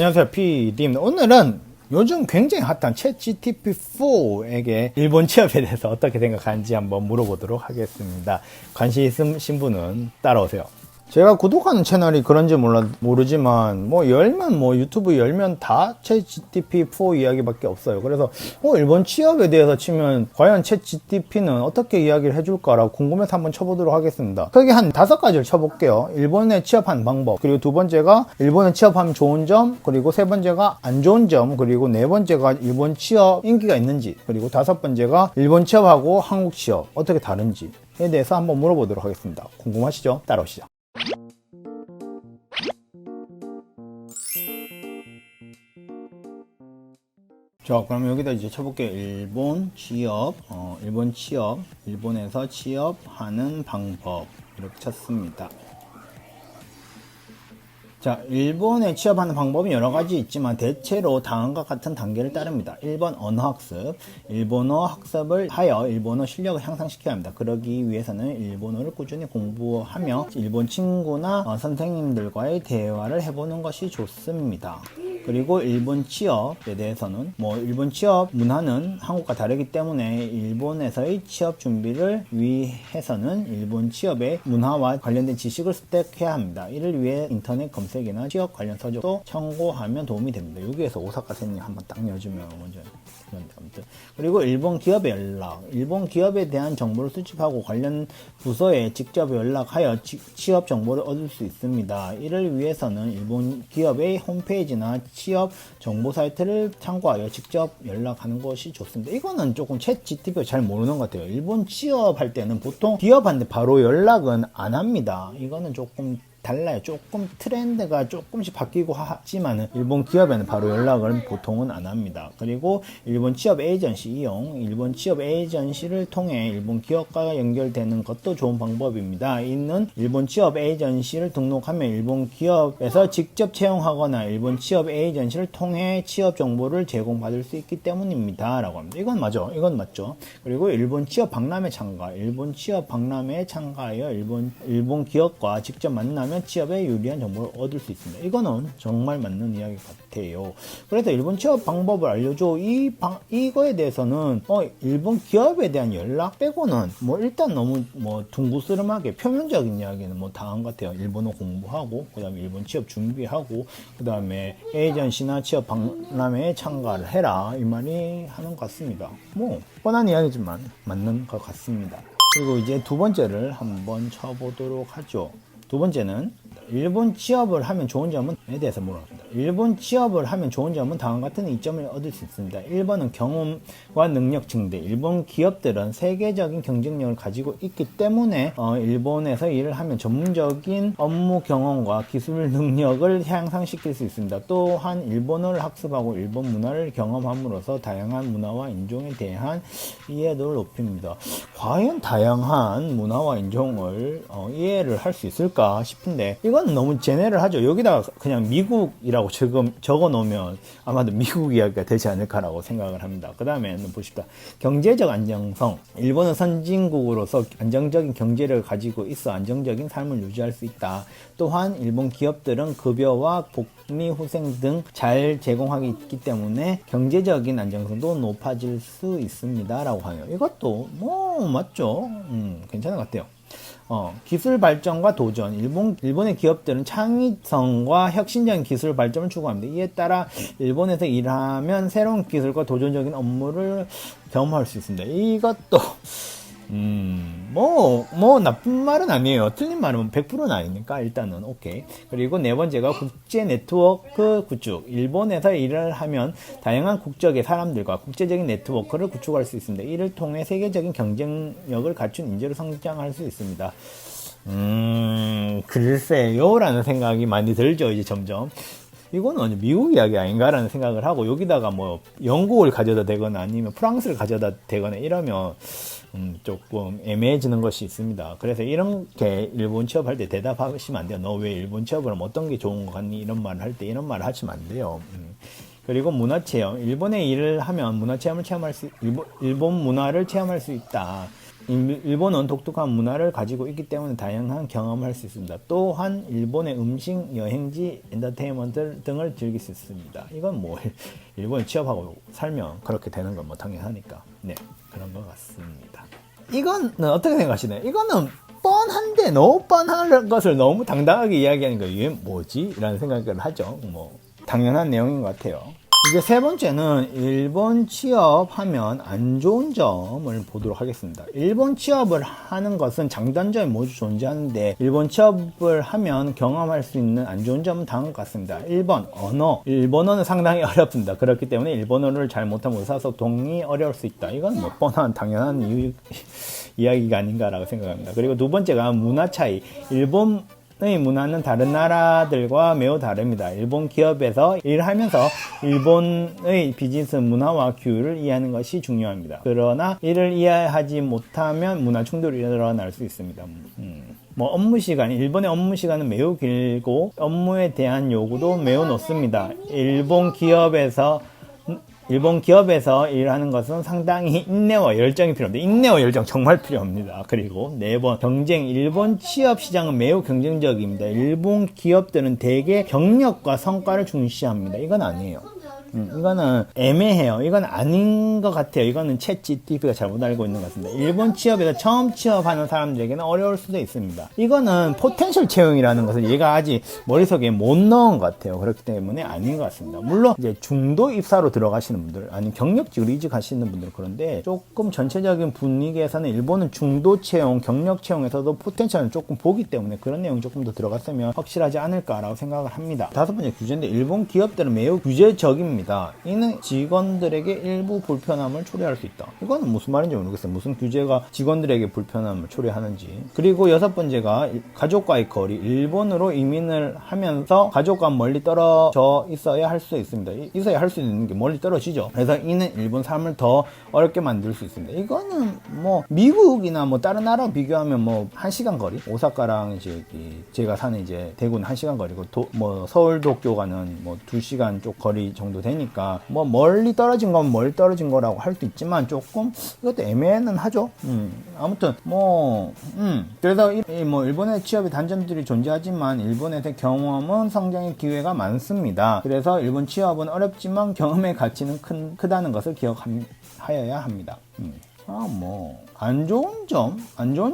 안녕하세요, PD입니다. 오늘은 요즘 굉장히 핫한 챗GPT-4에게 일본 취업에 대해서 어떻게 생각하는지 한번 물어보도록 하겠습니다. 관심 있으신 분은 따라오세요. 제가 구독하는 채널이 그런지 모르지만 유튜브 열면 다 챗GPT-4 이야기밖에 없어요. 그래서 일본 취업에 대해서 치면 과연 챗GPT는 어떻게 이야기를 해줄까라고 궁금해서 한번 쳐보도록 하겠습니다. 크게 한 5가지를 쳐볼게요. 일본에 취업하는 방법, 그리고 두 번째가 일본에 취업하면 좋은 점, 그리고 세 번째가 안 좋은 점, 그리고 네 번째가 일본 취업 인기가 있는지, 그리고 다섯 번째가 일본 취업하고 한국 취업 어떻게 다른지에 대해서 한번 물어보도록 하겠습니다. 궁금하시죠? 따라오시죠. 자, 그럼 여기다 이제 쳐볼게요. 일본 취업, 일본에서 취업하는 방법 이렇게 쳤습니다. 자, 일본에 취업하는 방법이 여러 가지 있지만 대체로 다음과 같은 단계를 따릅니다. 1번 언어학습. 일본어 학습을 하여 일본어 실력을 향상시켜야 합니다. 그러기 위해서는 일본어를 꾸준히 공부하며 일본 친구나 선생님들과의 대화를 해보는 것이 좋습니다. 그리고 일본 취업에 대해서는 일본 취업 문화는 한국과 다르기 때문에 일본에서의 취업 준비를 위해서는 일본 취업의 문화와 관련된 지식을 습득해야 합니다. 이를 위해 인터넷 검색이나 취업 관련 서적도 참고하면 도움이 됩니다. 여기에서 오사카 센님 한번 딱 넣어주면 먼저. 그리고 일본 기업의 연락, 일본 기업에 대한 정보를 수집하고 관련 부서에 직접 연락하여 취업 정보를 얻을 수 있습니다. 이를 위해서는 일본 기업의 홈페이지나 취업 정보 사이트를 참고하여 직접 연락하는 것이 좋습니다. 이거는 조금 챗GPT가 잘 모르는 것 같아요. 일본 취업할 때는 보통 기업한테 바로 연락은 안 합니다. 이거는 조금 달라요. 조금 트렌드가 조금씩 바뀌고 하지만은 일본 기업에는 바로 연락을 보통은 안 합니다. 그리고 일본 취업 에이전시 이용, 일본 취업 에이전시를 통해 일본 기업과 연결되는 것도 좋은 방법입니다. 이는 일본 취업 에이전시를 등록하면 일본 기업에서 직접 채용하거나 일본 취업 에이전시를 통해 취업 정보를 제공받을 수 있기 때문입니다. 라고 합니다. 이건 맞죠? 이건 맞죠? 그리고 일본 취업 박람회 참가, 일본 취업 박람회에 참가하여 일본 기업과 직접 만나면 취업에 유리한 정보를 얻을 수 있습니다. 이거는 정말 맞는 이야기 같아요. 그래서 일본 취업 방법을 알려줘. 이거에 대해서는 일본 기업에 대한 연락 빼고는 일단 너무 둥구스름하게 표면적인 이야기는 다한 것 같아요. 일본어 공부하고 그다음에 일본 취업 준비하고 그다음에 에이전시나 취업 박람회에 참가를 해라 이 말이 하는 것 같습니다. 뻔한 이야기지만 맞는 것 같습니다. 그리고 이제 두 번째를 한번 쳐보도록 하죠. 두 번째는 일본 취업을 하면 좋은 점은에 대해서 물어봅니다. 일본 취업을 하면 좋은 점은 다음과 같은 이점을 얻을 수 있습니다. 1번은 경험과 능력 증대. 일본 기업들은 세계적인 경쟁력을 가지고 있기 때문에 일본에서 일을 하면 전문적인 업무 경험과 기술 능력을 향상시킬 수 있습니다. 또한 일본어를 학습하고 일본 문화를 경험함으로써 다양한 문화와 인종에 대한 이해도를 높입니다. 과연 다양한 문화와 인종을 이해를 할 수 있을까 싶은데 이건 너무 제네럴하죠. 여기다가 그냥 미국이라고 지금 적어 놓으면 아마도 미국 이야기가 되지 않을까라고 생각을 합니다. 그 다음에는 보십시다. 경제적 안정성. 일본은 선진국으로서 안정적인 경제력을 가지고 있어 안정적인 삶을 유지할 수 있다. 또한 일본 기업들은 급여와 복리 후생 등 잘 제공하기 있기 때문에 경제적인 안정성도 높아질 수 있습니다. 라고 하네요. 이것도 맞죠. 괜찮은 것 같아요. 기술 발전과 도전. 일본의 기업들은 창의성과 혁신적인 기술 발전을 추구합니다. 이에 따라 일본에서 일하면 새로운 기술과 도전적인 업무를 경험할 수 있습니다. 이것도 나쁜 말은 아니에요. 틀린 말은 100%는 아니니까 일단은 오케이. 그리고 네 번째가 국제 네트워크 구축. 일본에서 일을 하면 다양한 국적의 사람들과 국제적인 네트워크를 구축할 수 있습니다. 이를 통해 세계적인 경쟁력을 갖춘 인재로 성장할 수 있습니다. 글쎄요 라는 생각이 많이 들죠. 이제 점점 이거는 미국 이야기 아닌가라는 생각을 하고 여기다가 영국을 가져다 대거나 아니면 프랑스를 가져다 대거나 이러면 조금 애매해지는 것이 있습니다. 그래서 이렇게 일본 취업할 때 대답하시면 안 돼요. 너 왜 일본 취업을 하면 어떤 게 좋은 것 같니? 이런 말을 할 때 이런 말을 하시면 안 돼요. 그리고 문화체험. 일본에 일을 하면 문화체험을 체험할 수, 일본 문화를 체험할 수 있다. 일본은 독특한 문화를 가지고 있기 때문에 다양한 경험을 할 수 있습니다. 또한 일본의 음식, 여행지, 엔터테인먼트 등을 즐길 수 있습니다. 이건 뭐 일본에 취업하고 살면 그렇게 되는 건 뭐 당연하니까 네 그런 것 같습니다. 이거는 어떻게 생각하시나요? 이거는 뻔한데 너무 뻔한 것을 너무 당당하게 이야기하는 거 이게 뭐지? 라는 생각을 하죠. 뭐 당연한 내용인 것 같아요. 이제 세 번째는 일본 취업하면 안 좋은 점을 보도록 하겠습니다. 일본 취업을 하는 것은 장단점이 모두 존재하는데 일본 취업을 하면 경험할 수 있는 안 좋은 점은 다음과 같습니다. 1번 언어. 일본어는 상당히 어렵습니다. 그렇기 때문에 일본어를 잘 못하면 의사소통이 어려울 수 있다. 이건 뭐 뻔한 당연한 이야기가 아닌가라고 생각합니다. 그리고 두 번째가 문화 차이. 일본의 문화는 다른 나라들과 매우 다릅니다. 일본 기업에서 일하면서 일본의 비즈니스 문화와 규율을 이해하는 것이 중요합니다. 그러나 이를 이해하지 못하면 문화 충돌이 일어날 수 있습니다. 뭐 업무 시간, 일본의 업무 시간은 매우 길고 업무에 대한 요구도 매우 높습니다. 일본 기업에서 일하는 것은 상당히 인내와 열정이 필요합니다. 인내와 열정 정말 필요합니다. 그리고 4번 경쟁. 일본 취업 시장은 매우 경쟁적입니다. 일본 기업들은 대개 경력과 성과를 중시합니다. 이건 아니에요. 이거는 애매해요. 이건 아닌 것 같아요. 이거는 챗GPT가 잘못 알고 있는 것 같습니다. 일본 취업에서 처음 취업하는 사람들에게는 어려울 수도 있습니다. 이거는 포텐셜 채용이라는 것을 얘가 아직 머릿속에 못 넣은 것 같아요. 그렇기 때문에 아닌 것 같습니다. 물론 이제 중도 입사로 들어가시는 분들 아니면 경력직으로 이직하시는 분들 그런데 조금 전체적인 분위기에서는 일본은 중도 채용, 경력 채용에서도 포텐셜을 조금 보기 때문에 그런 내용이 조금 더 들어갔으면 확실하지 않을까라고 생각을 합니다. 5번째 규제인데 일본 기업들은 매우 규제적입니다. 이는 직원들에게 일부 불편함을 초래할 수 있다. 이거는 무슨 말인지 모르겠어요. 무슨 규제가 직원들에게 불편함을 초래하는지. 그리고 6번째가 가족과의 거리. 일본으로 이민을 하면서 가족과 멀리 떨어져 있어야 할 수 있습니다. 있어야 할 수 있는 게 멀리 떨어지죠. 그래서 이는 일본 삶을 더 어렵게 만들 수 있습니다. 이거는 뭐 미국이나 뭐 다른 나라 비교하면 뭐 1시간 거리. 오사카랑 이제 제가 사는 이제 대구는 1시간 거리고 뭐 서울 도쿄 가는 뭐 2시간 쪽 거리 정도 되니까 뭐 멀리 떨어진 건 멀리 떨어진 거라고 할 수 있지만 조금 이것도 애매는 하죠. 아무튼 그래서 뭐 일본의 취업의 단점들이 존재하지만 일본에서의 경험은 성장의 기회가 많습니다. 그래서 일본 취업은 어렵지만 경험의 가치는 크다는 것을 기억하여야 합니다. 안 좋은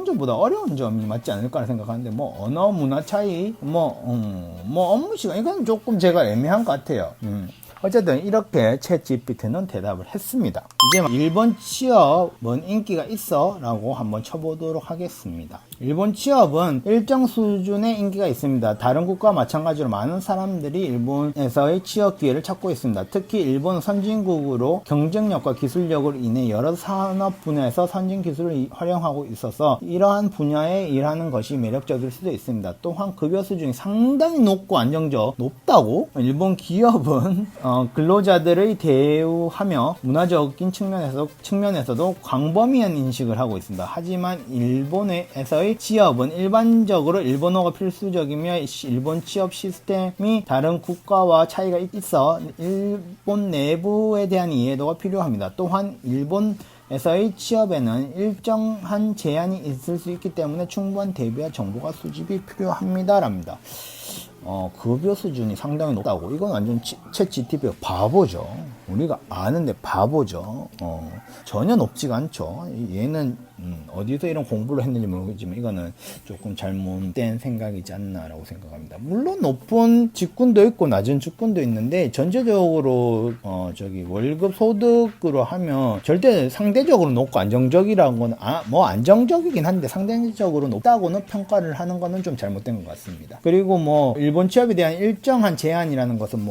점보다 어려운 점이 맞지 않을까 생각하는데, 뭐, 언어, 문화 차이, 업무 시간, 이건 조금 제가 애매한 것 같아요. 어쨌든 이렇게 챗GPT는 대답을 했습니다. 이제 일본 취업은 인기가 있어? 라고 한번 쳐보도록 하겠습니다. 일본 취업은 일정 수준의 인기가 있습니다. 다른 국가와 마찬가지로 많은 사람들이 일본에서의 취업 기회를 찾고 있습니다. 특히 일본은 선진국으로 경쟁력과 기술력으로 인해 여러 산업 분야에서 선진 기술을 활용하고 있어서 이러한 분야에 일하는 것이 매력적일 수도 있습니다. 또한 급여 수준이 상당히 높다고? 일본 기업은 근로자들의 대우하며 문화적인 측면에서도 광범위한 인식을 하고 있습니다. 하지만 일본에서의 취업은 일반적으로 일본어가 필수적이며 일본 취업 시스템이 다른 국가와 차이가 있어 일본 내부에 대한 이해도가 필요합니다. 또한 일본에서의 취업에는 일정한 제한이 있을 수 있기 때문에 충분한 대비와 정보가 수집이 필요합니다. 랍니다. 급여 수준이 상당히 높다고. 이건 완전 챗GPT가 바보죠. 우리가 아는데 바보죠. 전혀 높지가 않죠. 얘는 어디서 이런 공부를 했는지 모르겠지만 이거는 조금 잘못된 생각이지 않나라고 생각합니다. 물론 높은 직군도 있고 낮은 직군도 있는데 전체적으로 월급 소득으로 하면 절대 상대적으로 높고 안정적이라는 건 뭐 안정적이긴 한데 상대적으로 높다고는 평가를 하는 거는 좀 잘못된 것 같습니다. 그리고 뭐 일본 취업에 대한 일정한 제한이라는 것은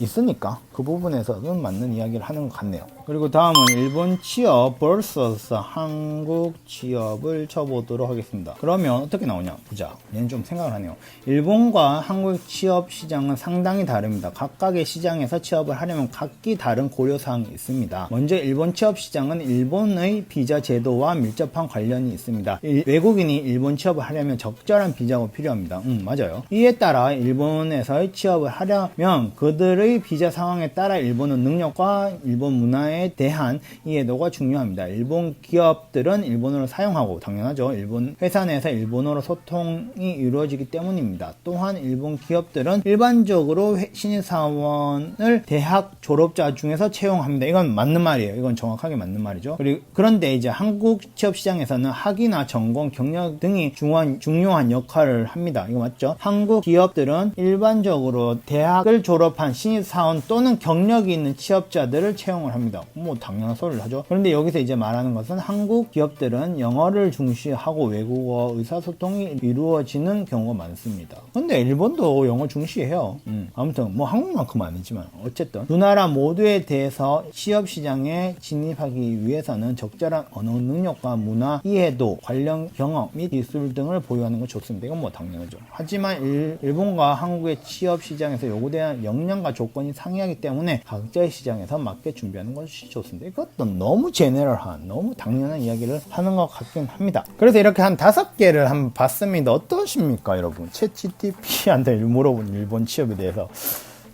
있으니까 그 부분에서는 맞는 이야기를 하는 것 같네요. 그리고 다음은 일본 취업 vs 한국 취업을 쳐보도록 하겠습니다. 그러면 어떻게 나오냐 보자. 얘는 좀 생각을 하네요. 일본과 한국 취업 시장은 상당히 다릅니다. 각각의 시장에서 취업을 하려면 각기 다른 고려사항이 있습니다. 먼저 일본 취업 시장은 일본의 비자 제도와 밀접한 관련이 있습니다. 외국인이 일본 취업을 하려면 적절한 비자가 필요합니다. 맞아요. 이에 따라 일본에서의 취업을 하려면 그들의 비자 상황에 따라 일본의 능력과 일본 문화에 대한 이해도가 중요합니다. 일본 기업들은 취업은 일본어를 사용하고 당연하죠. 일본 회사 내에서 일본어로 소통이 이루어지기 때문입니다. 또한 일본 기업들은 일반적으로 신입사원을 대학 졸업자 중에서 채용합니다. 이건 맞는 말이에요. 이건 정확하게 맞는 말이죠. 그런데 이제 한국 취업 시장에서는 학위나 전공, 경력 등이 중요한 역할을 합니다. 이거 맞죠? 한국 기업들은 일반적으로 대학을 졸업한 신입사원 또는 경력이 있는 취업자들을 채용을 합니다. 뭐 당연한 소리를 하죠. 그런데 여기서 이제 말하는 것은 한국 기업들은 영어를 중시하고 외국어 의사소통이 이루어지는 경우가 많습니다. 근데 일본도 영어 중시해요. 아무튼 뭐 한국만큼 아니지만 어쨌든 두 나라 모두에 대해서 취업 시장에 진입하기 위해서는 적절한 언어 능력과 문화 이해도, 관련 경험 및 기술 등을 보유하는 건 좋습니다. 이건 뭐 당연하죠. 하지만 일본과 한국의 취업 시장에서 요구되는 역량과 조건이 상이하기 때문에 각자의 시장에서 맞게 준비하는 것이 좋습니다. 이것도 너무 제네럴한, 너무 당연한 이야기를 하는 것 같긴 합니다. 그래서 이렇게 한 5개를 한번 봤습니다. 어떠십니까, 여러분? 챗GPT한테 물어본 일본 취업에 대해서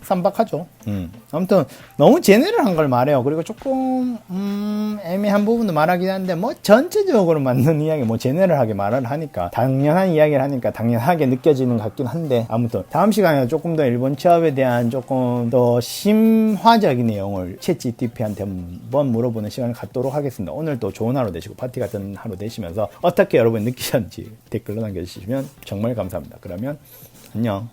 쌈박하죠. 아무튼 너무 제네럴한 걸 말해요. 그리고 조금 애매한 부분도 말하긴 하는데 뭐 전체적으로 맞는 이야기, 뭐 제네럴하게 말을 하니까 당연한 이야기를 하니까 당연하게 느껴지는 것 같긴 한데, 아무튼 다음 시간에 조금 더 일본 취업에 대한 조금 더 심화적인 내용을 챗GPT한테 한번 물어보는 시간을 갖도록 하겠습니다. 오늘도 좋은 하루 되시고 파티 같은 하루 되시면서 어떻게 여러분 느끼셨는지 댓글로 남겨주시면 정말 감사합니다. 그러면 안녕.